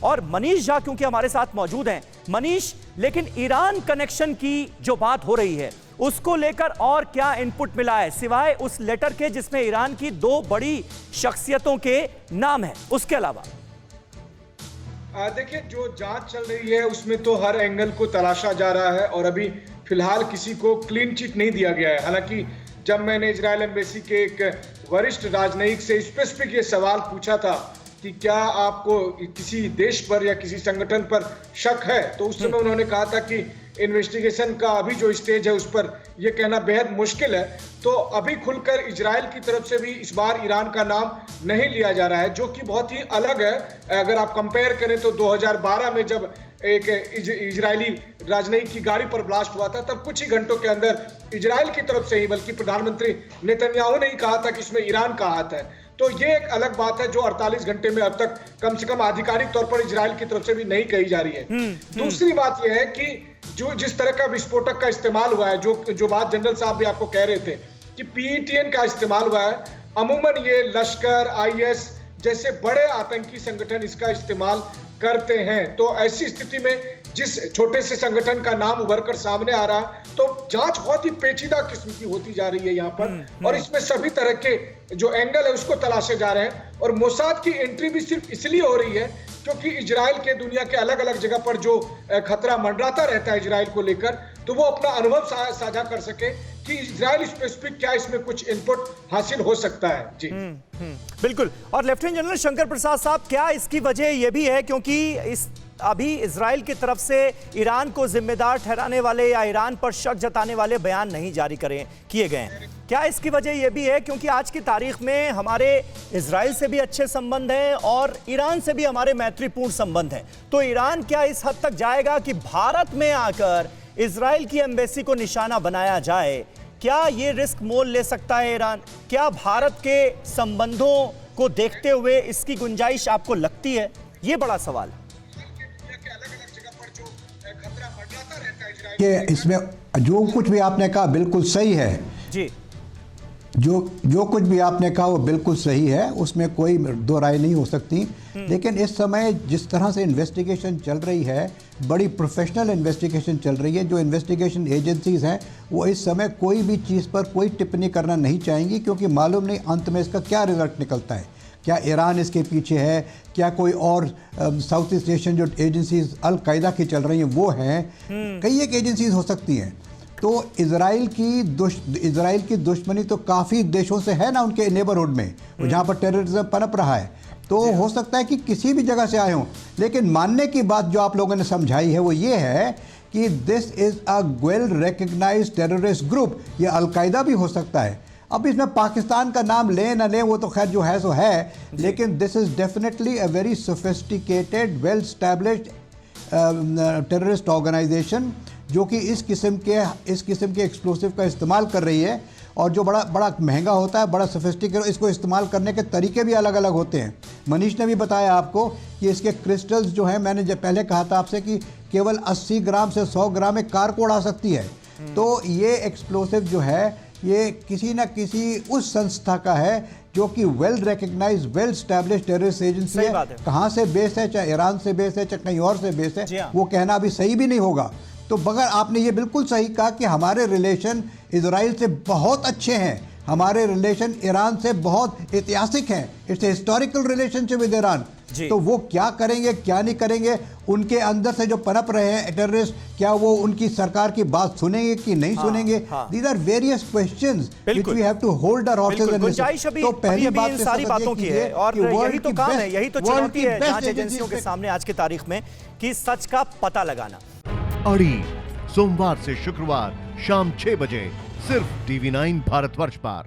और मनीष झा क्योंकि हमारे साथ मौजूद हैं। मनीष, लेकिन ईरान कनेक्शन की जो बात हो रही है उसको लेकर और क्या इनपुट मिला है सिवाय उस लेटर के जिसमें ईरान की 2 बड़ी शख्सियतों के नाम है, उसके अलावा? देखिए, जो जांच चल रही है उसमें तो हर एंगल को तलाशा जा रहा है और अभी फिलहाल किसी को क्लीन चिट नहीं दिया गया है। हालांकि जब मैंने इजरायल एम्बेसी के एक वरिष्ठ राजनयिक से स्पेसिफिक ये सवाल पूछा था कि क्या आपको किसी देश पर या किसी संगठन पर शक है, तो उस समय उन्होंने कहा था कि इन्वेस्टिगेशन का अभी जो स्टेज है उस पर यह कहना बेहद मुश्किल है। तो अभी खुलकर इजरायल की तरफ से भी इस बार ईरान का नाम नहीं लिया जा रहा है, जो कि बहुत ही अलग है। अगर आप कंपेयर करें तो 2012 में जब एक इजरायली राजनयिक की गाड़ी पर ब्लास्ट हुआ था, तब कुछ ही घंटों के अंदर इजरायल की तरफ से ही बल्कि प्रधानमंत्री नेतन्याहू ने ही कहा था कि इसमें ईरान का हाथ है। तो ये एक अलग बात है जो 48 घंटे में अब तक कम से कम आधिकारिक तौर पर इजरायल की तरफ से भी नहीं कही जा रही है। दूसरी बात यह है कि जो जिस तरह का विस्फोटक का इस्तेमाल हुआ है, जो बात जनरल साहब भी आपको कह रहे थे कि PETN का इस्तेमाल हुआ है, अमूमन ये लश्कर, IS जैसे बड़े आतंकी संगठन इसका इस्तेमाल करते हैं। तो ऐसी स्थिति में जिस छोटे से संगठन का नाम उभर कर सामने आ रहा है, तो जांच बहुत ही पेचीदा किस्म की होती जा रही है यहाँ पर, और इसमें सभी तरह के जो एंगल है उसको तलाशे जा रहे हैं। और मोसाद की एंट्री भी सिर्फ इसलिए हो रही है क्योंकि इजराइल के दुनिया के अलग अलग जगह पर जो खतरा मंडराता रहता है इजराइल को लेकर, तो वो अपना अनुभव साझा कर सके कि इजराइल स्पेसिफिक क्या इसमें कुछ इनपुट हासिल हो सकता है। जी बिल्कुल। और लेफ्टिनेंट जनरल शंकर प्रसाद साहब, क्या इसकी वजह यह भी है क्योंकि अभी इजराइल की तरफ से ईरान को जिम्मेदार ठहराने वाले या ईरान पर शक जताने वाले बयान नहीं जारी किए गए हैं, क्या इसकी वजह यह भी है क्योंकि आज की तारीख में हमारे इजराइल से भी अच्छे संबंध हैं और ईरान से भी हमारे मैत्रीपूर्ण संबंध हैं, तो ईरान क्या इस हद तक जाएगा कि भारत में आकर इजराइल की एम्बेसी को निशाना बनाया जाए? क्या ये रिस्क मोल ले सकता है ईरान? क्या भारत के संबंधों को देखते हुए इसकी गुंजाइश आपको लगती है? ये बड़ा सवाल है। कि इसमें जो कुछ भी आपने कहा बिल्कुल सही है जी। जो कुछ भी आपने कहा वो बिल्कुल सही है, उसमें कोई दो राय नहीं हो सकती। लेकिन इस समय जिस तरह से इन्वेस्टिगेशन चल रही है, बड़ी प्रोफेशनल इन्वेस्टिगेशन चल रही है, जो इन्वेस्टिगेशन एजेंसीज हैं वो इस समय कोई भी चीज़ पर कोई टिप्पणी करना नहीं चाहेंगी, क्योंकि मालूम नहीं अंत में इसका क्या रिजल्ट निकलता है। क्या ईरान इसके पीछे है, क्या कोई और साउथ ईस्ट एशियन जो एजेंसीज अल-कायदा की चल रही हैं वो हैं, कई एक एजेंसीज हो सकती हैं। तो इजराइल की दुश्मनी तो काफ़ी देशों से है ना, उनके नेबरहुड में जहाँ पर टेररिज्म पनप रहा है, तो हो सकता है कि किसी भी जगह से आए हों। लेकिन मानने की बात जो आप लोगों ने समझाई है वो ये है कि this is a well recognised terrorist group. ये अल-कायदा भी हो सकता है। अब इसमें पाकिस्तान का नाम लें ना लें वो तो खैर जो है सो है, लेकिन this is definitely a very sophisticated well established terrorist organisation जो कि इस किस्म के एक्सप्लोसिव का इस्तेमाल कर रही है, और जो बड़ा महंगा होता है, बड़ा सोफिस्टिकेटेड, इसको इस्तेमाल करने के तरीके भी अलग अलग होते हैं। मनीष ने भी बताया आपको कि इसके क्रिस्टल्स जो हैं, मैंने जब पहले कहा था आपसे कि केवल 80 ग्राम से 100 ग्राम एक कार को उड़ा सकती है। तो ये एक्सप्लोसिव जो है ये किसी न किसी उस संस्था का है जो कि well recognise well established terrorist agency है। कहाँ से बेस है, चाहे ईरान से बेस है चाहे कहीं और से बेस है, वो कहना अभी सही भी नहीं होगा। तो मगर आपने ये बिल्कुल सही कहा कि हमारे रिलेशन इजराइल से बहुत अच्छे हैं, हमारे रिलेशन ईरान से बहुत ऐतिहासिक हैं। It's a historical relationship with Iran. तो वो क्या करेंगे क्या नहीं करेंगे, उनके अंदर से जो पनप रहे हैं टेररिस्ट, क्या वो उनकी सरकार की बात सुनेंगे कि नहीं सुनेंगे? These are various questions which we have to hold our horses and listen. तो पहली बात इन सारी बातों की है, और यही तो काम है, यही तो चुनौती है जांच एजेंसियों के सामने आज की तारीख में कि सच का पता लगाना। अड़ी सोमवार से शुक्रवार शाम 6 बजे सिर्फ TV9 भारतवर्ष पर।